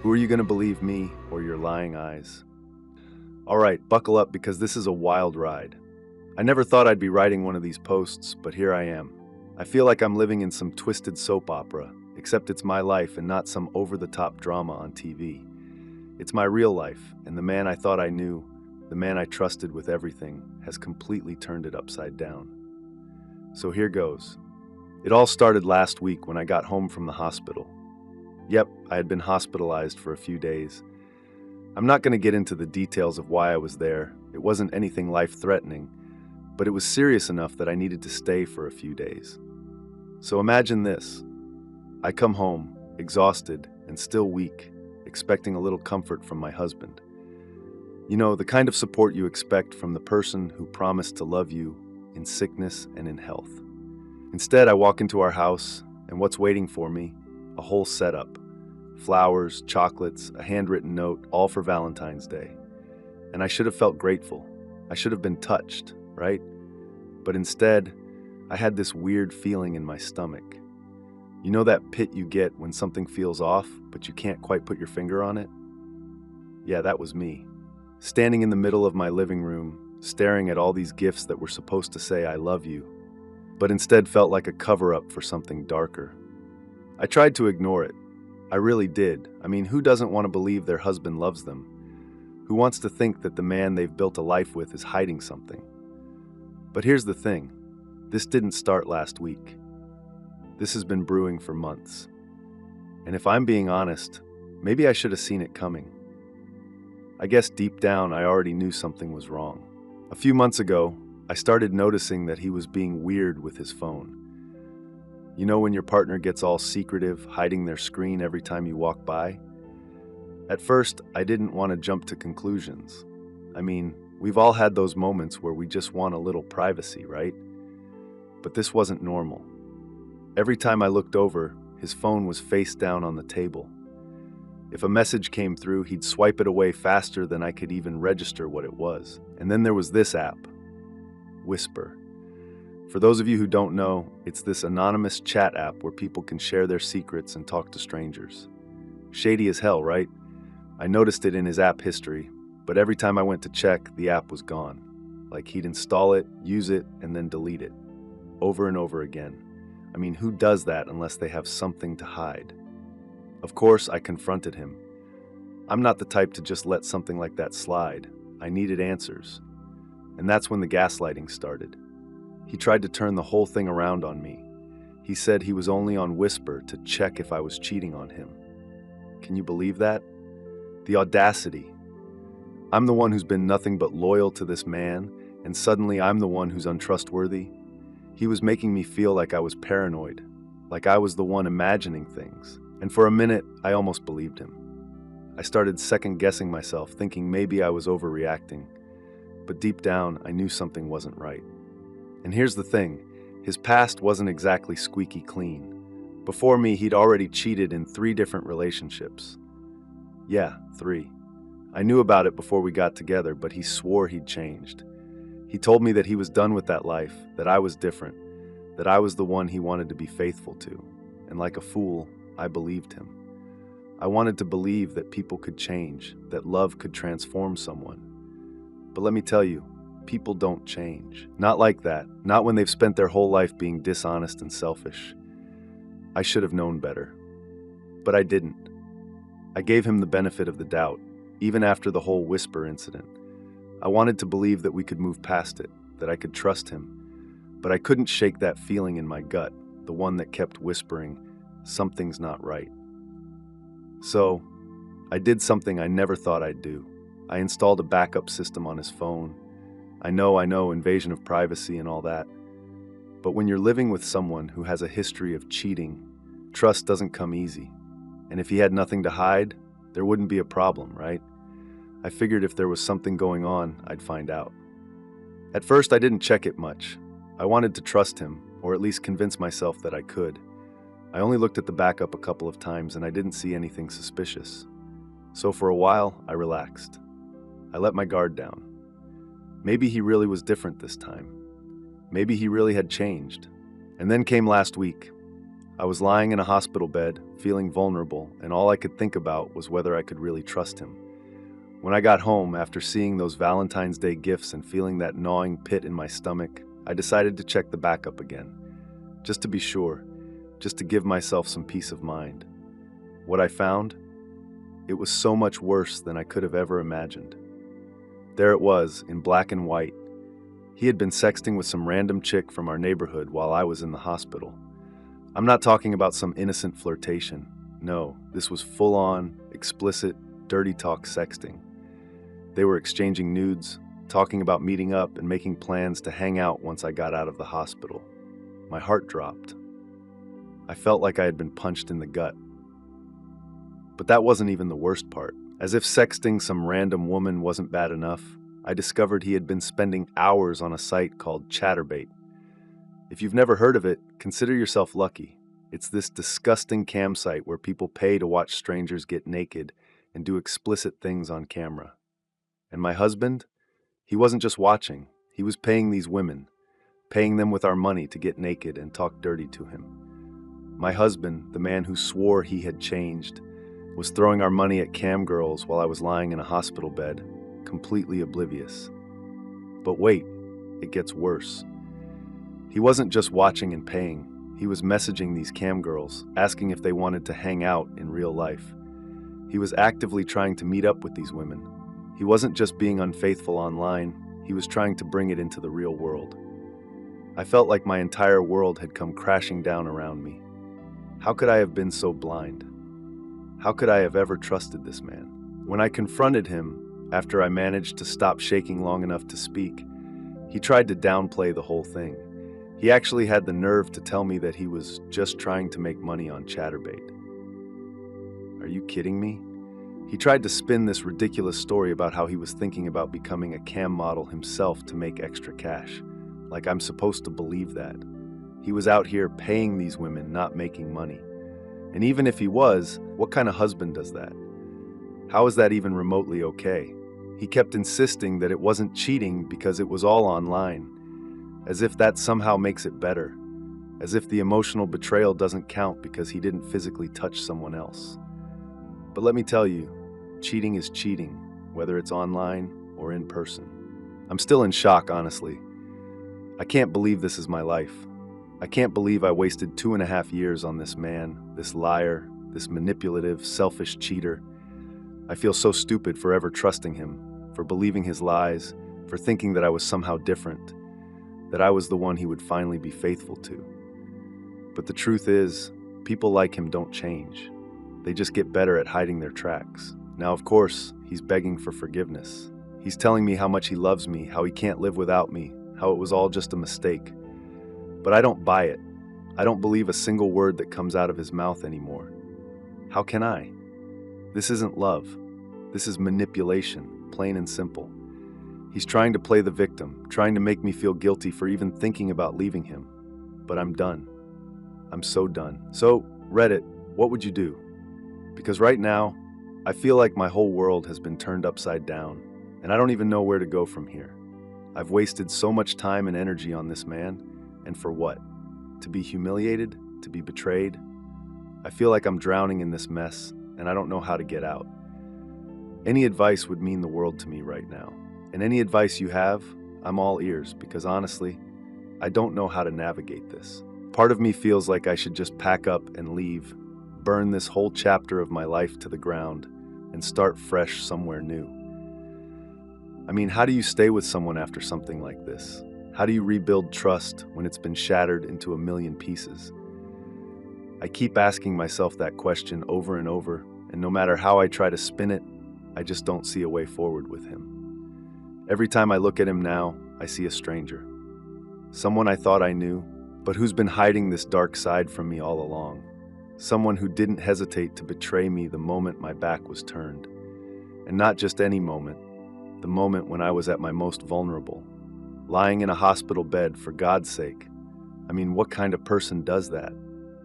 Who are you going to believe, me or your lying eyes? All right, buckle up because this is a wild ride. I never thought I'd be writing one of these posts, but here I am. I feel like I'm living in some twisted soap opera, except it's my life and not some over-the-top drama on TV. It's my real life, and the man I thought I knew, the man I trusted with everything, has completely turned it upside down. So here goes. It all started last week when I got home from the hospital. Yep, I had been hospitalized for a few days. I'm not going to get into the details of why I was there. It wasn't anything life-threatening, but it was serious enough that I needed to stay for a few days. So imagine this. I come home, exhausted and still weak, expecting a little comfort from my husband. You know, the kind of support you expect from the person who promised to love you in sickness and in health. Instead, I walk into our house, and what's waiting for me? A whole setup. Flowers, chocolates, a handwritten note, all for Valentine's Day. And I should have felt grateful. I should have been touched, right? But instead, I had this weird feeling in my stomach. You know that pit you get when something feels off, but you can't quite put your finger on it? Yeah, that was me. Standing in the middle of my living room, staring at all these gifts that were supposed to say I love you, but instead felt like a cover-up for something darker. I tried to ignore it. I really did. I mean, who doesn't want to believe their husband loves them? Who wants to think that the man they've built a life with is hiding something? But here's the thing. This didn't start last week. This has been brewing for months. And if I'm being honest, maybe I should have seen it coming. I guess deep down I already knew something was wrong. A few months ago, I started noticing that he was being weird with his phone. You know when your partner gets all secretive, hiding their screen every time you walk by? At first, I didn't want to jump to conclusions. I mean, we've all had those moments where we just want a little privacy, right? But this wasn't normal. Every time I looked over, his phone was face down on the table. If a message came through, he'd swipe it away faster than I could even register what it was. And then there was this app, Whisper. For those of you who don't know, it's this anonymous chat app where people can share their secrets and talk to strangers. Shady as hell, right? I noticed it in his app history, but every time I went to check, the app was gone. Like he'd install it, use it, and then delete it. Over and over again. I mean, who does that unless they have something to hide? Of course, I confronted him. I'm not the type to just let something like that slide. I needed answers. And that's when the gaslighting started. He tried to turn the whole thing around on me. He said he was only on Whisper to check if I was cheating on him. Can you believe that? The audacity. I'm the one who's been nothing but loyal to this man, and suddenly I'm the one who's untrustworthy. He was making me feel like I was paranoid, like I was the one imagining things. And for a minute, I almost believed him. I started second-guessing myself, thinking maybe I was overreacting. But deep down, I knew something wasn't right. And here's the thing, his past wasn't exactly squeaky clean. Before me, he'd already cheated in 3 different relationships. Yeah, 3. I knew about it before we got together, but he swore he'd changed. He told me that he was done with that life, that I was different, that I was the one he wanted to be faithful to. And like a fool, I believed him. I wanted to believe that people could change, that love could transform someone. But let me tell you, people don't change. Not like that. Not when they've spent their whole life being dishonest and selfish. I should have known better. But I didn't. I gave him the benefit of the doubt, even after the whole Whisper incident. I wanted to believe that we could move past it, that I could trust him. But I couldn't shake that feeling in my gut, the one that kept whispering, something's not right. So, I did something I never thought I'd do. I installed a backup system on his phone. I know, invasion of privacy and all that. But when you're living with someone who has a history of cheating, trust doesn't come easy. And if he had nothing to hide, there wouldn't be a problem, right? I figured if there was something going on, I'd find out. At first, I didn't check it much. I wanted to trust him, or at least convince myself that I could. I only looked at the backup a couple of times and I didn't see anything suspicious. So for a while, I relaxed. I let my guard down. Maybe he really was different this time. Maybe he really had changed. And then came last week. I was lying in a hospital bed, feeling vulnerable, and all I could think about was whether I could really trust him. When I got home, after seeing those Valentine's Day gifts and feeling that gnawing pit in my stomach, I decided to check the backup again. Just to be sure, just to give myself some peace of mind. What I found? It was so much worse than I could have ever imagined. There it was, in black and white. He had been sexting with some random chick from our neighborhood while I was in the hospital. I'm not talking about some innocent flirtation. No, this was full-on, explicit, dirty talk sexting. They were exchanging nudes, talking about meeting up and making plans to hang out once I got out of the hospital. My heart dropped. I felt like I had been punched in the gut. But that wasn't even the worst part. As if sexting some random woman wasn't bad enough, I discovered he had been spending hours on a site called Chaturbate. If you've never heard of it, consider yourself lucky. It's this disgusting cam site where people pay to watch strangers get naked and do explicit things on camera. And my husband? He wasn't just watching, he was paying these women, paying them with our money to get naked and talk dirty to him. My husband, the man who swore he had changed, was throwing our money at cam girls while I was lying in a hospital bed, completely oblivious. But wait, it gets worse. He wasn't just watching and paying, he was messaging these cam girls, asking if they wanted to hang out in real life. He was actively trying to meet up with these women. He wasn't just being unfaithful online, he was trying to bring it into the real world. I felt like my entire world had come crashing down around me. How could I have been so blind? How could I have ever trusted this man? When I confronted him, after I managed to stop shaking long enough to speak, he tried to downplay the whole thing. He actually had the nerve to tell me that he was just trying to make money on Chaturbate. Are you kidding me? He tried to spin this ridiculous story about how he was thinking about becoming a cam model himself to make extra cash. Like I'm supposed to believe that. He was out here paying these women, not making money. And even if he was, what kind of husband does that? How is that even remotely okay? He kept insisting that it wasn't cheating because it was all online, as if that somehow makes it better, as if the emotional betrayal doesn't count because he didn't physically touch someone else. But let me tell you, cheating is cheating, whether it's online or in person. I'm still in shock, honestly. I can't believe this is my life. I can't believe I wasted 2.5 years on this man, this liar, this manipulative, selfish cheater. I feel so stupid for ever trusting him, for believing his lies, for thinking that I was somehow different, that I was the one he would finally be faithful to. But the truth is, people like him don't change. They just get better at hiding their tracks. Now, of course, he's begging for forgiveness. He's telling me how much he loves me, how he can't live without me, how it was all just a mistake. But I don't buy it. I don't believe a single word that comes out of his mouth anymore. How can I? This isn't love. This is manipulation, plain and simple. He's trying to play the victim, trying to make me feel guilty for even thinking about leaving him. But I'm done. I'm so done. So, Reddit, what would you do? Because right now, I feel like my whole world has been turned upside down, and I don't even know where to go from here. I've wasted so much time and energy on this man, and for what? To be humiliated? To be betrayed? I feel like I'm drowning in this mess, and I don't know how to get out. Any advice would mean the world to me right now. And any advice you have, I'm all ears, because honestly, I don't know how to navigate this. Part of me feels like I should just pack up and leave, burn this whole chapter of my life to the ground, and start fresh somewhere new. I mean, how do you stay with someone after something like this? How do you rebuild trust when it's been shattered into a million pieces? I keep asking myself that question over and over, and no matter how I try to spin it, I just don't see a way forward with him. Every time I look at him now, I see a stranger. Someone I thought I knew, but who's been hiding this dark side from me all along. Someone who didn't hesitate to betray me the moment my back was turned. And not just any moment, the moment when I was at my most vulnerable. Lying in a hospital bed, for God's sake. I mean, what kind of person does that?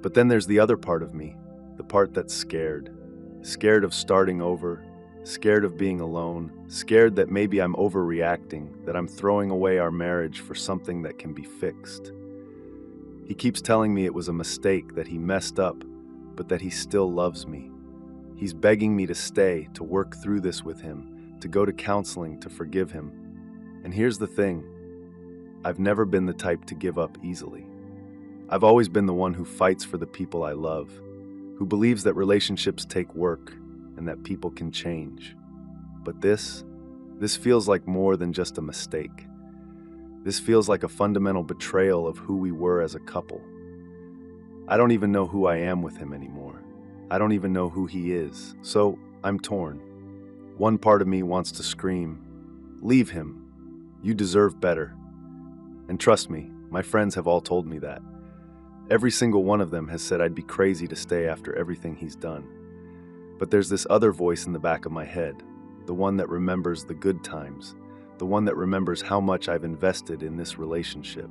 But then there's the other part of me, the part that's scared. Scared of starting over, scared of being alone, scared that maybe I'm overreacting, that I'm throwing away our marriage for something that can be fixed. He keeps telling me it was a mistake, that he messed up, but that he still loves me. He's begging me to stay, to work through this with him, to go to counseling, to forgive him. And here's the thing, I've never been the type to give up easily. I've always been the one who fights for the people I love, who believes that relationships take work and that people can change. But this feels like more than just a mistake. This feels like a fundamental betrayal of who we were as a couple. I don't even know who I am with him anymore. I don't even know who he is. So I'm torn. One part of me wants to scream, "Leave him. You deserve better." And trust me, my friends have all told me that. Every single one of them has said I'd be crazy to stay after everything he's done. But there's this other voice in the back of my head, the one that remembers the good times, the one that remembers how much I've invested in this relationship.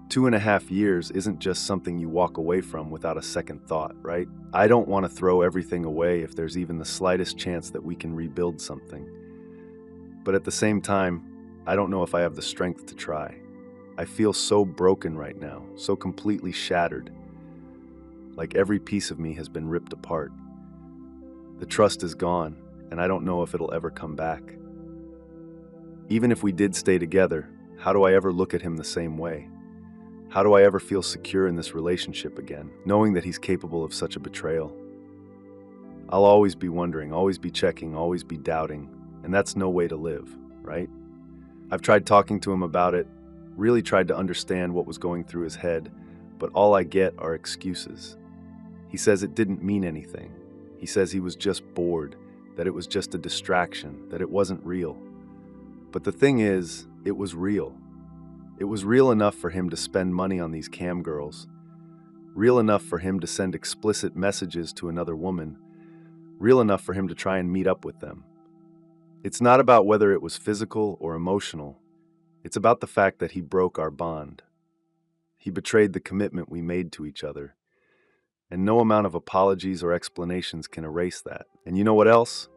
2.5 years isn't just something you walk away from without a second thought, right? I don't want to throw everything away if there's even the slightest chance that we can rebuild something. But at the same time, I don't know if I have the strength to try. I feel so broken right now, so completely shattered, like every piece of me has been ripped apart. The trust is gone, and I don't know if it'll ever come back. Even if we did stay together, how do I ever look at him the same way? How do I ever feel secure in this relationship again, knowing that he's capable of such a betrayal? I'll always be wondering, always be checking, always be doubting, and that's no way to live, right? I've tried talking to him about it, really tried to understand what was going through his head, but all I get are excuses. He says it didn't mean anything. He says he was just bored, that it was just a distraction, that it wasn't real. But the thing is, it was real. It was real enough for him to spend money on these cam girls, real enough for him to send explicit messages to another woman, real enough for him to try and meet up with them. It's not about whether it was physical or emotional. It's about the fact that he broke our bond. He betrayed the commitment we made to each other. And no amount of apologies or explanations can erase that. And you know what else?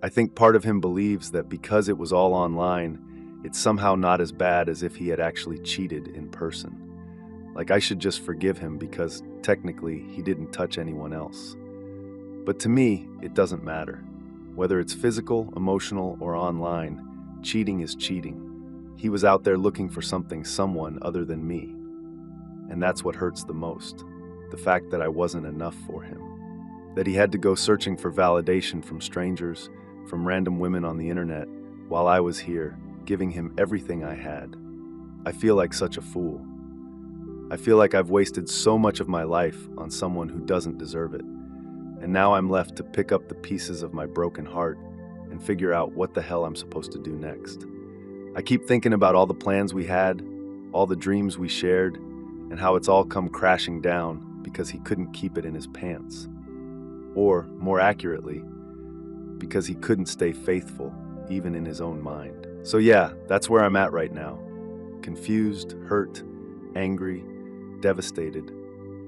I think part of him believes that because it was all online, it's somehow not as bad as if he had actually cheated in person. Like I should just forgive him because technically he didn't touch anyone else. But to me, it doesn't matter. Whether it's physical, emotional, or online, cheating is cheating. He was out there looking for someone other than me. And that's what hurts the most. The fact that I wasn't enough for him. That he had to go searching for validation from strangers, from random women on the internet, while I was here, giving him everything I had. I feel like such a fool. I feel like I've wasted so much of my life on someone who doesn't deserve it. And now I'm left to pick up the pieces of my broken heart and figure out what the hell I'm supposed to do next. I keep thinking about all the plans we had, all the dreams we shared, and how it's all come crashing down because he couldn't keep it in his pants. Or, more accurately, because he couldn't stay faithful, even in his own mind. So yeah, that's where I'm at right now. Confused, hurt, angry, devastated.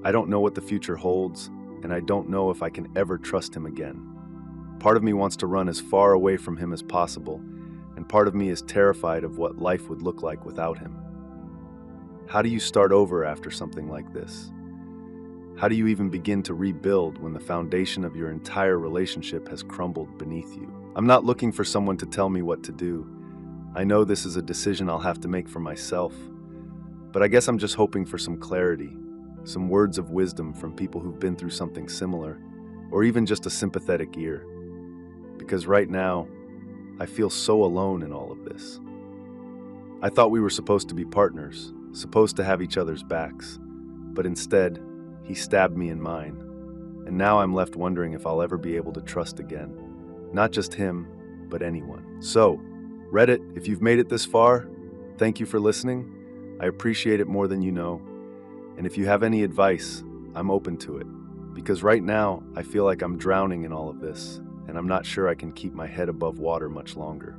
I don't know what the future holds, and I don't know if I can ever trust him again. Part of me wants to run as far away from him as possible, and part of me is terrified of what life would look like without him. How do you start over after something like this? How do you even begin to rebuild when the foundation of your entire relationship has crumbled beneath you? I'm not looking for someone to tell me what to do. I know this is a decision I'll have to make for myself. But I guess I'm just hoping for some clarity, some words of wisdom from people who've been through something similar, or even just a sympathetic ear. Because right now, I feel so alone in all of this. I thought we were supposed to be partners, supposed to have each other's backs, but instead, he stabbed me in mine, and now I'm left wondering if I'll ever be able to trust again. Not just him, but anyone. So, Reddit, if you've made it this far, thank you for listening. I appreciate it more than you know. And if you have any advice, I'm open to it. Because right now, I feel like I'm drowning in all of this, and I'm not sure I can keep my head above water much longer.